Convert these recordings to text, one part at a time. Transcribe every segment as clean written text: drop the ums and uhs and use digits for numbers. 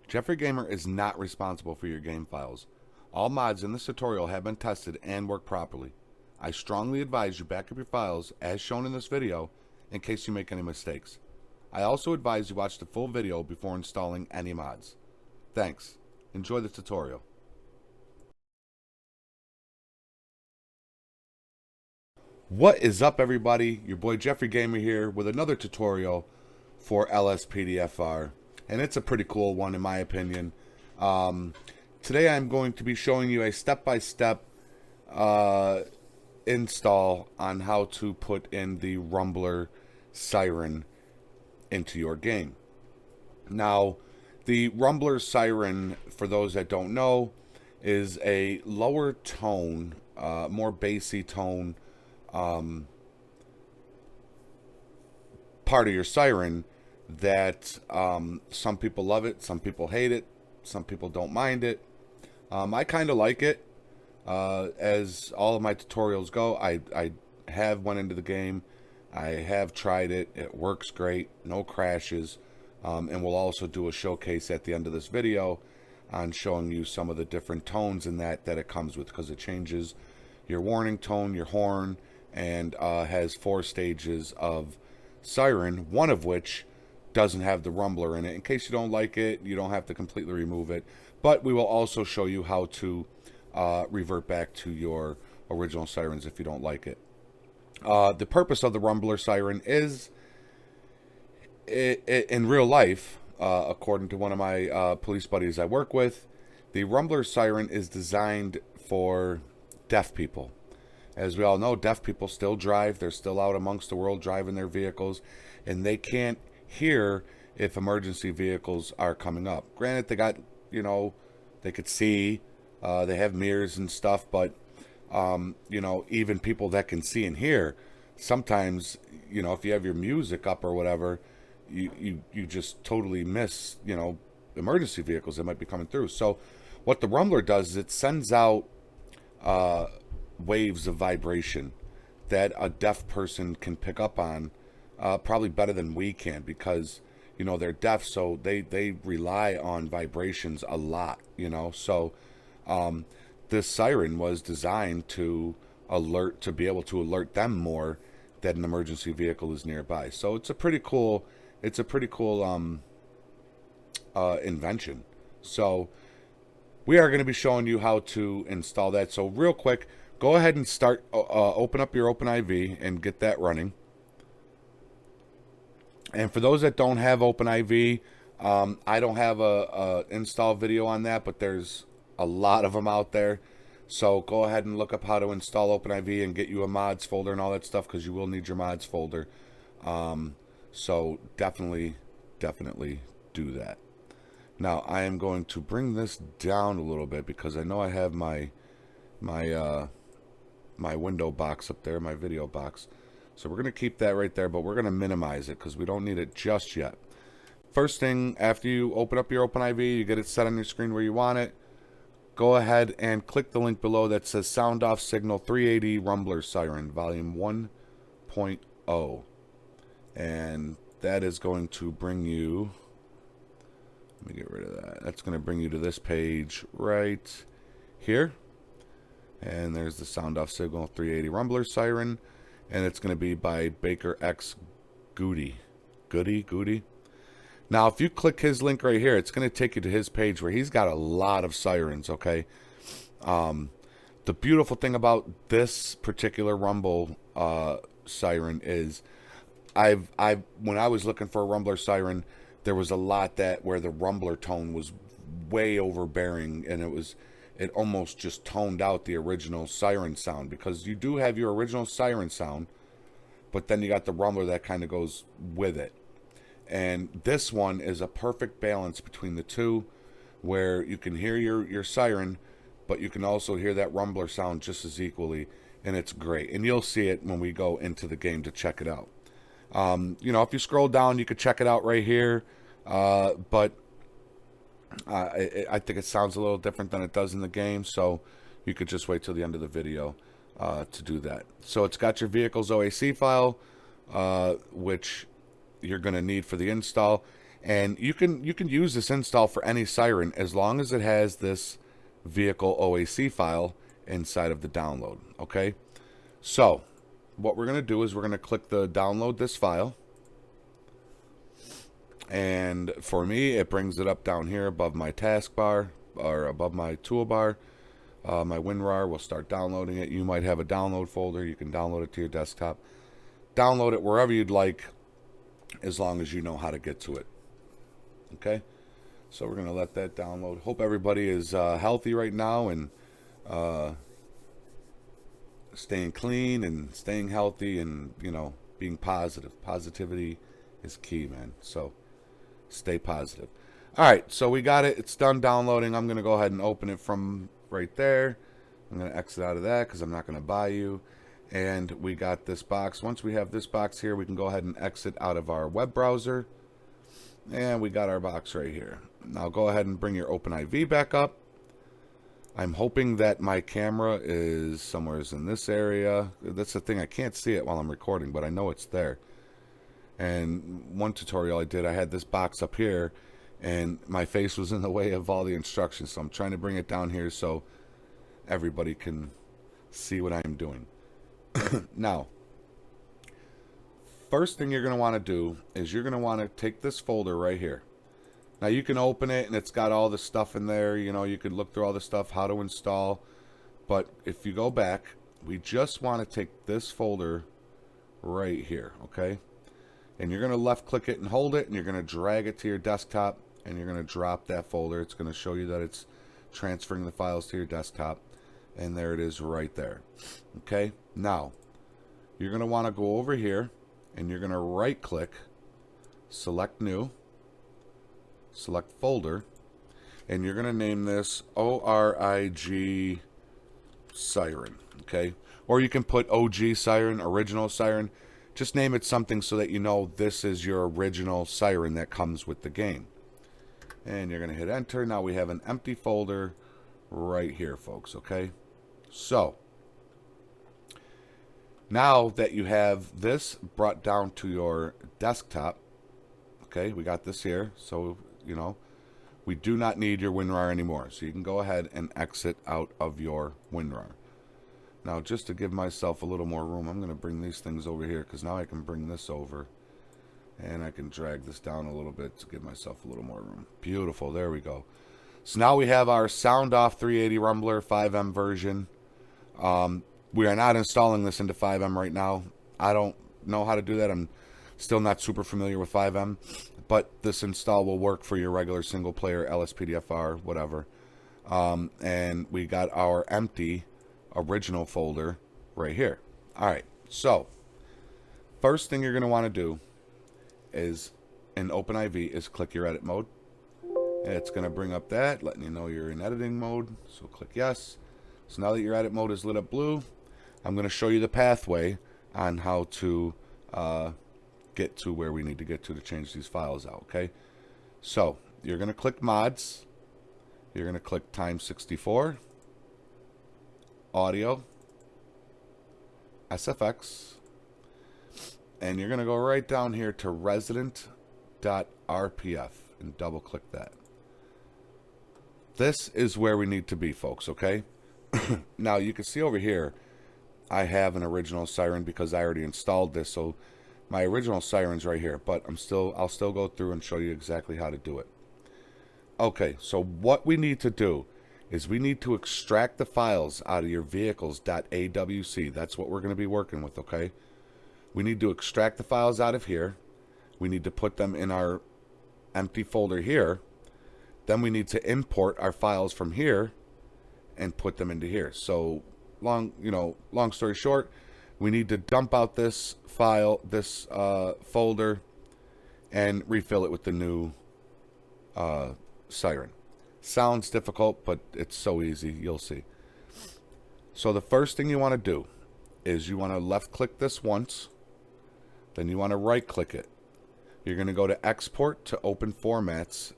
Jeffrey Gamer is not responsible for your game files. All mods in this tutorial have been tested and work properly. I strongly advise you back up your files as shown in this video in case you make any mistakes. I also advise you watch the full video before installing any mods. Thanks. Enjoy the tutorial. What is up, everybody? Your boy Jeffrey Gamer here with another tutorial for LSPDFR, and it's a pretty cool one in my opinion. Today I'm going to be showing you a step-by-step install on how to put in the Rumbler Siren into your game. Now, the Rumbler Siren, for those that don't know, is a lower tone, more bassy tone part of your siren that some people love it, some people hate it, some people don't mind it. I kind of like it. As all of my tutorials go, I have went into the game, I have tried it, it works great, no crashes, and we'll also do a showcase at the end of this video on showing you some of the different tones in that it comes with, because it changes your warning tone, your horn, and has 4 stages of siren, one of which doesn't have the rumbler in it. In case you don't like it, you don't have to completely remove it, but we will also show you how to revert back to your original sirens if you don't like it. The purpose of the Rumbler Siren is, in real life, according to one of my police buddies I work with, the Rumbler Siren is designed for deaf people. As we all know, deaf people still drive. They're still out amongst the world driving their vehicles, and they can't hear if emergency vehicles are coming up. Granted, they got, they could see, they have mirrors and stuff, but, even people that can see and hear, sometimes, if you have your music up or whatever, you just totally miss, emergency vehicles that might be coming through. So what the Rumbler does is it sends out waves of vibration that a deaf person can pick up on, probably better than we can, because they're deaf, so they rely on vibrations a lot. So this siren was designed to be able to alert them more that an emergency vehicle is nearby. So it's a pretty cool invention. So we are going to be showing you how to install that. So real quick, go ahead and start, open up your OpenIV and get that running. And for those that don't have OpenIV, I don't have a install video on that, but there's a lot of them out there. So go ahead and look up how to install OpenIV and get you a mods folder and all that stuff, because you will need your mods folder. So definitely do that. Now I am going to bring this down a little bit because I know I have my window box up there, my video box. So we're going to keep that right there, but we're going to minimize it because we don't need it just yet. First thing, after you open up your OpenIV, you get it set on your screen where you want it, go ahead and click the link below that says SoundOff Signal 380 Rumbler Siren Volume 1.0. And that is going to bring you, let me get rid of that. That's going to bring you to this page right here. And there's the SoundOff Signal 380 Rumbler Siren. And it's going to be by bakerxgooty. Goody. Now, if you click his link right here, it's going to take you to his page where he's got a lot of sirens, okay? The beautiful thing about this particular Rumble siren is when I was looking for a Rumbler siren, there was a lot where the Rumbler tone was way overbearing, and it almost just toned out the original siren sound, because you do have your original siren sound, but then you got the Rumbler that kind of goes with it. And this one is a perfect balance between the two, where you can hear your siren, but you can also hear that Rumbler sound just as equally, and it's great. And you'll see it when we go into the game to check it out. If you scroll down, you could check it out right here, but I think it sounds a little different than it does in the game, so you could just wait till the end of the video to do that. So it's got your vehicle's OAC file, which you're going to need for the install, And you can use this install for any siren as long as it has this vehicle OAC file inside of the download. Okay, so what we're going to do is we're going to click the download this file. And for me, it brings it up down here above my taskbar or above my toolbar. My WinRAR will start downloading it. You might have a download folder. You can download it to your desktop. Download it wherever you'd like, as long as you know how to get to it. Okay, so we're going to let that download. Hope everybody is healthy right now and staying clean and staying healthy and, you know, being positive. Positivity is key, man. So stay positive. All right, so we got it. It's done downloading. I'm going to go ahead and open it from right there. I'm going to exit out of that because I'm not going to buy you. And we got this box. Once we have this box here, we can go ahead and exit out of our web browser. And we got our box right here. Now go ahead and bring your OpenIV back up. I'm hoping that my camera is somewhere in this area. That's the thing. I can't see it while I'm recording, but I know it's there. And one tutorial I did, I had this box up here, and my face was in the way of all the instructions. So I'm trying to bring it down here so everybody can see what I'm doing. Now, first thing you're going to want to do is you're going to want to take this folder right here. Now you can open it and it's got all the stuff in there. You know, you could look through all the stuff, how to install. But if you go back, we just want to take this folder right here, okay? And you're going to left click it and hold it, and you're going to drag it to your desktop, and you're going to drop that folder. It's going to show you that it's transferring the files to your desktop, and there it is right there. Okay, now you're going to want to go over here, and you're going to right click, select new, select folder, and you're going to name this ORIG Siren, okay? Or you can put OG Siren, original Siren. Just name it something so that you know this is your original siren that comes with the game. And you're going to hit enter. Now we have an empty folder right here, folks, okay? So, now that you have this brought down to your desktop, okay, we got this here. So, you know, we do not need your WinRAR anymore. So you can go ahead and exit out of your WinRAR. Now, just to give myself a little more room, I'm going to bring these things over here because now I can bring this over and I can drag this down a little bit to give myself a little more room. Beautiful. There we go. So now we have our SoundOff 380 Rumbler 5M version. We are not installing this into 5M right now. I don't know how to do that. I'm still not super familiar with 5M, but this install will work for your regular single player LSPDFR, whatever. And we got our empty original folder right here. All right, so first thing you're going to want to do is in OpenIV is click your edit mode. And it's going to bring up that, letting you know you're in editing mode. So click yes. So now that your edit mode is lit up blue, I'm going to show you the pathway on how to get to where we need to get to change these files out, okay? So you're going to click mods. You're going to click time 64. Audio, SFX, and you're going to go right down here to resident.rpf and double click that. This is where we need to be, folks, okay? Now you can see over here I have an original siren because I already installed this, so my original siren's right here, but I'll still go through and show you exactly how to do it. Okay, so what we need to do is we need to extract the files out of your vehicles.awc. That's what we're going to be working with, okay? We need to extract the files out of here. We need to put them in our empty folder here. Then we need to import our files from here and put them into here. So long story short, we need to dump out this file, this folder, and refill it with the new siren. Sounds difficult, but it's so easy. You'll see. So the first thing you want to do is you want to left click this once. Then you want to right click it. You're going to go to export to open formats.oac.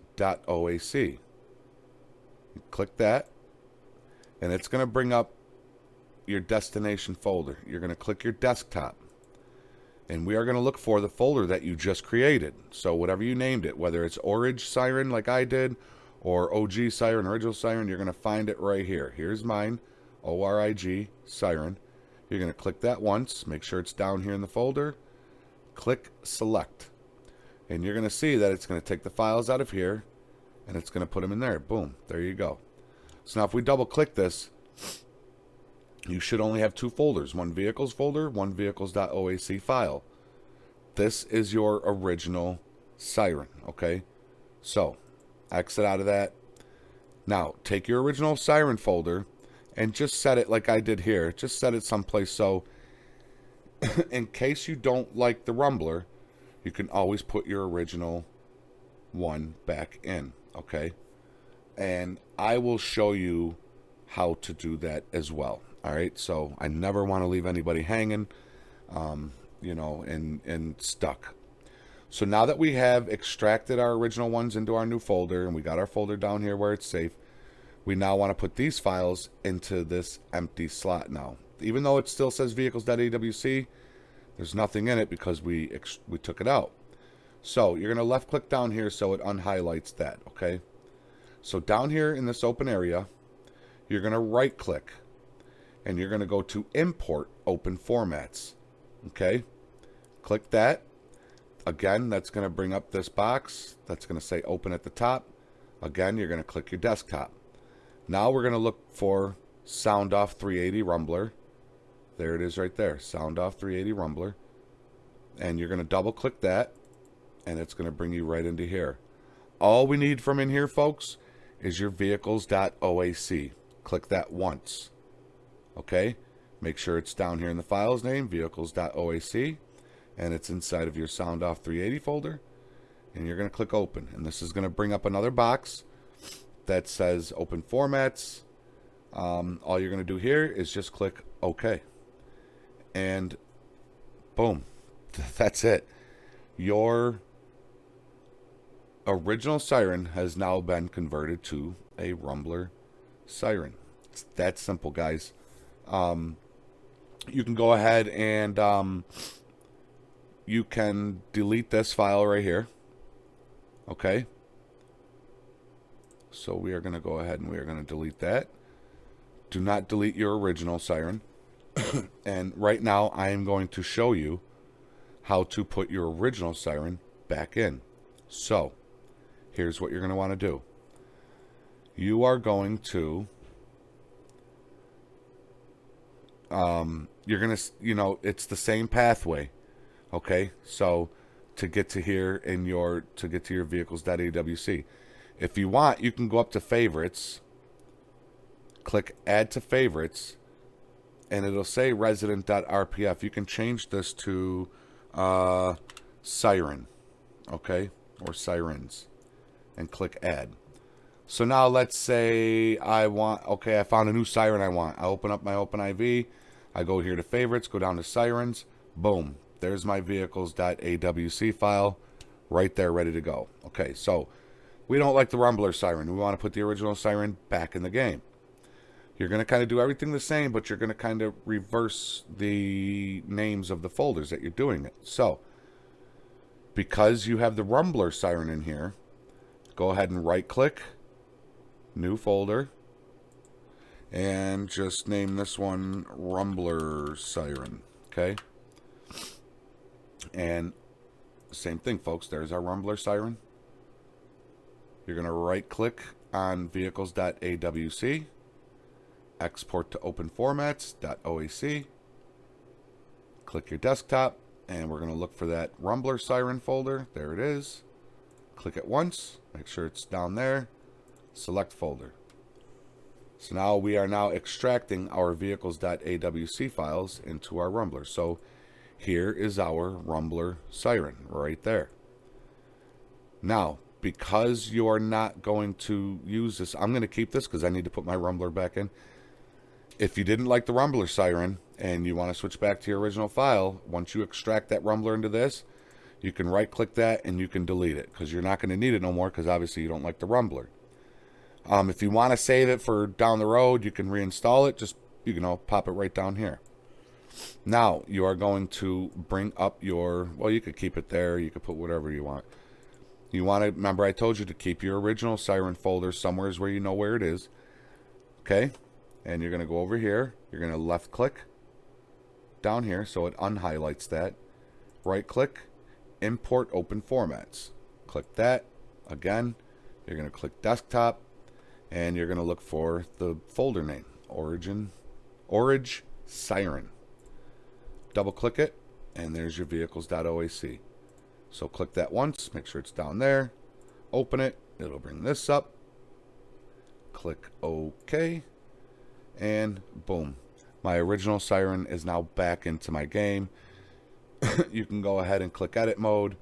Click that. And it's going to bring up your destination folder. You're going to click your desktop. And we are going to look for the folder that you just created. So whatever you named it, whether it's Orig Siren like I did, or OG Siren, Original Siren, you're going to find it right here. Here's mine, ORIG Siren. You're going to click that once, make sure it's down here in the folder, click Select. And you're going to see that it's going to take the files out of here, and it's going to put them in there. Boom, there you go. So now if we double click this, you should only have two folders, one vehicles folder, one vehicles.oac file. This is your original Siren, okay? So, exit out of that. Now, take your original Siren folder and just set it like I did here. Just set it someplace so in case you don't like the Rumbler, you can always put your original one back in, okay? And I will show you how to do that as well. All right, so I never want to leave anybody hanging, you know, and stuck. So now that we have extracted our original ones into our new folder, and we got our folder down here where it's safe, we now want to put these files into this empty slot now. Even though it still says vehicles.awc, there's nothing in it because we took it out. So you're going to left click down here so it unhighlights that, okay? So down here in this open area, you're going to right click, and you're going to go to Import Open Formats. Okay? Click that. Again, that's going to bring up this box. That's going to say Open at the top. Again, you're going to click your desktop. Now we're going to look for SoundOff 380 Rumbler. There it is right there. SoundOff 380 Rumbler. And you're going to double click that, and it's going to bring you right into here. All we need from in here, folks, is your vehicles.oac. Click that once. Okay, make sure it's down here in the files name, vehicles.oac, and it's inside of your SoundOff 380 folder, and you're going to click open, and this is going to bring up another box that says open formats. All you're going to do here is just click OK, and boom, that's it. Your original Siren has now been converted to a Rumbler Siren. It's that simple, guys. You can go ahead and you can delete this file right here. Okay. So we are going to go ahead and we are going to delete that. Do not delete your original Siren. And right now I am going to show you how to put your original Siren back in. So here's what you're going to want to do. You are going to you're gonna, you know, it's the same pathway, okay? So to get to here in your, to get to your vehicles.awc, if you want, you can go up to favorites, click add to favorites, and it'll say resident.rpf. You can change this to Siren, okay, or sirens, and click add. So now let's say I want, okay, I found a new Siren I want. I open up my OpenIV. I go here to favorites, go down to sirens. Boom. There's my vehicles.awc file right there ready to go. Okay, so we don't like the Rumbler Siren. We want to put the original Siren back in the game. You're going to kind of do everything the same, but you're going to kind of reverse the names of the folders that you're doing it. So because you have the Rumbler Siren in here, go ahead and right click, new folder, and just name this one Rumbler Siren. Okay, and same thing, folks, there's our Rumbler Siren. You're going to right click on vehicles.awc, export to open formats.oac, click your desktop, and we're going to look for that Rumbler Siren folder. There it is. Click it once, make sure it's down there, select folder. So now we are now extracting our vehicles.awc files into our Rumbler. So here is our Rumbler Siren right there. Now, because you are not going to use this, I'm going to keep this because I need to put my Rumbler back in. If you didn't like the Rumbler Siren and you want to switch back to your original file, once you extract that Rumbler into this, you can right click that and you can delete it because you're not going to need it no more because obviously you don't like the Rumbler. If you want to save it for down the road, you can reinstall it. Just, you know, pop it right down here. Now, you are going to bring up your, well, you could keep it there. You could put whatever you want. You want to, remember I told you to keep your original Siren folder somewhere where you know where it is. Okay? And you're going to go over here. You're going to left click down here so it unhighlights that. Right click, import open formats. Click that. Again, you're going to click desktop and you're going to look for the folder name, Origin Siren. Double click it and there's your vehicles.oac. So click that once, make sure it's down there. Open it, it'll bring this up. Click OK. And boom. My original Siren is now back into my game. You can go ahead and click edit mode.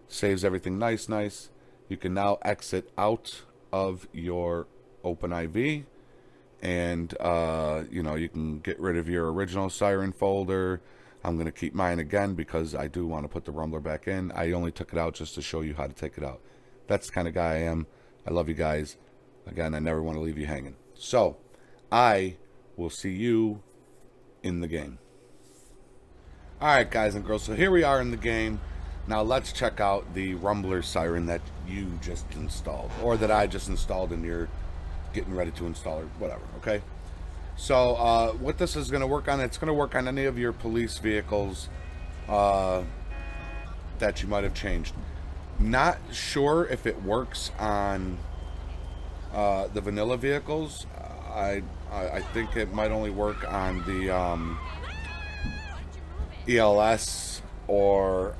Saves everything nice. You can now exit out of your OpenIV. And, you can get rid of your original Siren folder. I'm going to keep mine again because I do want to put the Rumbler back in. I only took it out just to show you how to take it out. That's the kind of guy I am. I love you guys. Again, I never want to leave you hanging. So, I will see you in the game. Alright guys and girls, so here we are in the game. Now let's check out the Rumbler Siren that you just installed. Or that I just installed and you're getting ready to install or whatever, okay? So what this is going to work on, it's going to work on any of your police vehicles that you might have changed. Not sure if it works on the vanilla vehicles. I think it might only work on the ELS or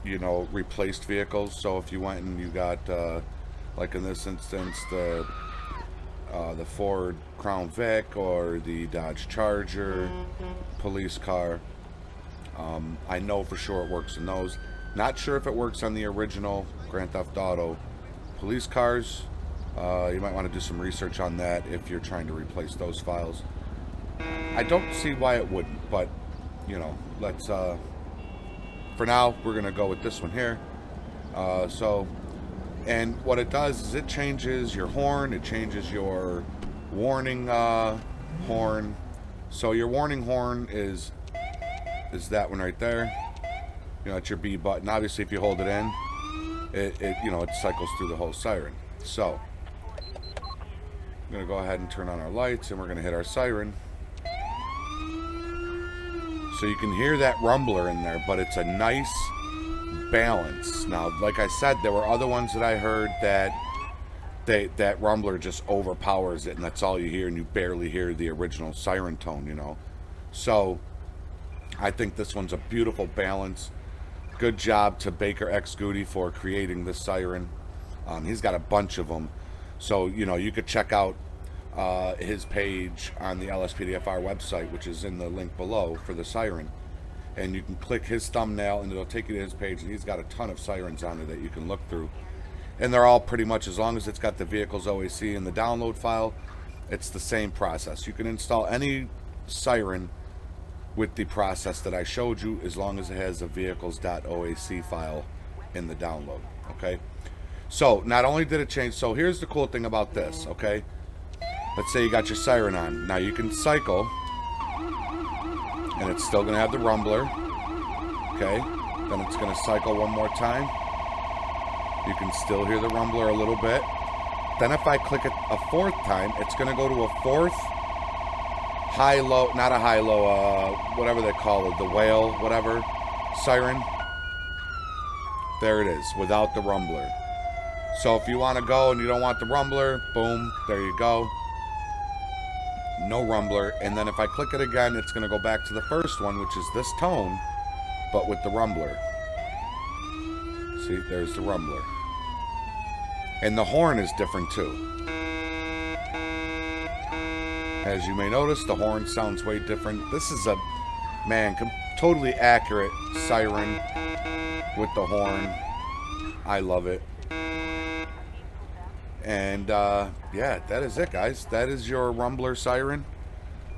replaced vehicles. So if you went and you got like in this instance the Ford Crown Vic or the Dodge Charger police car, I know for sure it works in those. Not sure if it works on the original Grand Theft Auto police cars. You might want to do some research on that if you're trying to replace those files. I don't see why it wouldn't, but let's for now we're gonna go with this one here. And what it does is it changes your horn, it changes your warning horn. So your warning horn is that one right there. It's your B button. Obviously if you hold it in, it cycles through the whole siren. So I'm gonna go ahead and turn on our lights and we're gonna hit our siren. So you can hear that rumbler in there, but it's a nice balance. Now, like I said, there were other ones that I heard that that rumbler just overpowers it, and that's all you hear, and you barely hear the original siren tone, So, I think this one's a beautiful balance. Good job to bakerxgooty for creating this siren. He's got a bunch of them. So, you could check out his page on the LSPDFR website, which is in the link below for the siren. And you can click his thumbnail and it'll take you to his page, and he's got a ton of sirens on there that you can look through. And they're all pretty much, as long as it's got the vehicles OAC in the download file, it's the same process. You can install any siren with the process that I showed you as long as it has a vehicles.oac file in the download, okay? So, not only did it change, so here's the cool thing about this, okay? Let's say you got your siren on. Now you can cycle, and it's still going to have the rumbler, okay? Then it's going to cycle one more time. You can still hear the rumbler a little bit. Then if I click it a fourth time, it's going to go to a fourth high-low, not a high-low, whatever they call it, the whale, whatever, siren. There it is, without the rumbler. So if you want to go and you don't want the rumbler, boom, there you go. No rumbler. And then if I click it again, it's going to go back to the first one, which is this tone, but with the rumbler. See, there's the rumbler. And the horn is different too. As you may notice, the horn sounds way different. This is a, man, totally accurate siren with the horn. I love it. And yeah, that is it, guys. That is your rumbler siren.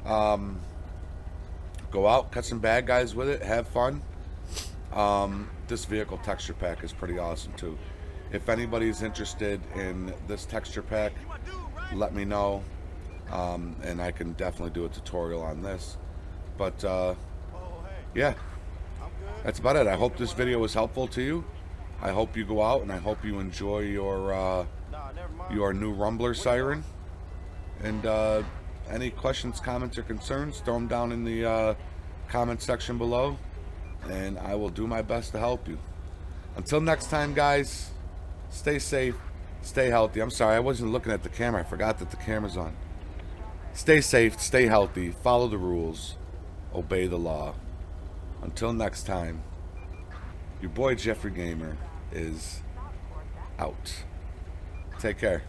Go out, cut some bad guys with it, have fun. This vehicle texture pack is pretty awesome too. If anybody's interested in this texture pack, let me know, and I can definitely do a tutorial on this. But yeah, that's about it. I hope this video was helpful to you. I hope you go out and I hope you enjoy your new Rumbler Siren. And any questions, comments, or concerns, throw them down in the comment section below, and I will do my best to help you. Until next time, guys, stay safe, stay healthy. I'm sorry, I wasn't looking at the camera. I forgot that the camera's on. Stay safe, stay healthy, follow the rules, obey the law. Until next time, your boy Jeffrey Gamer is out. Take care.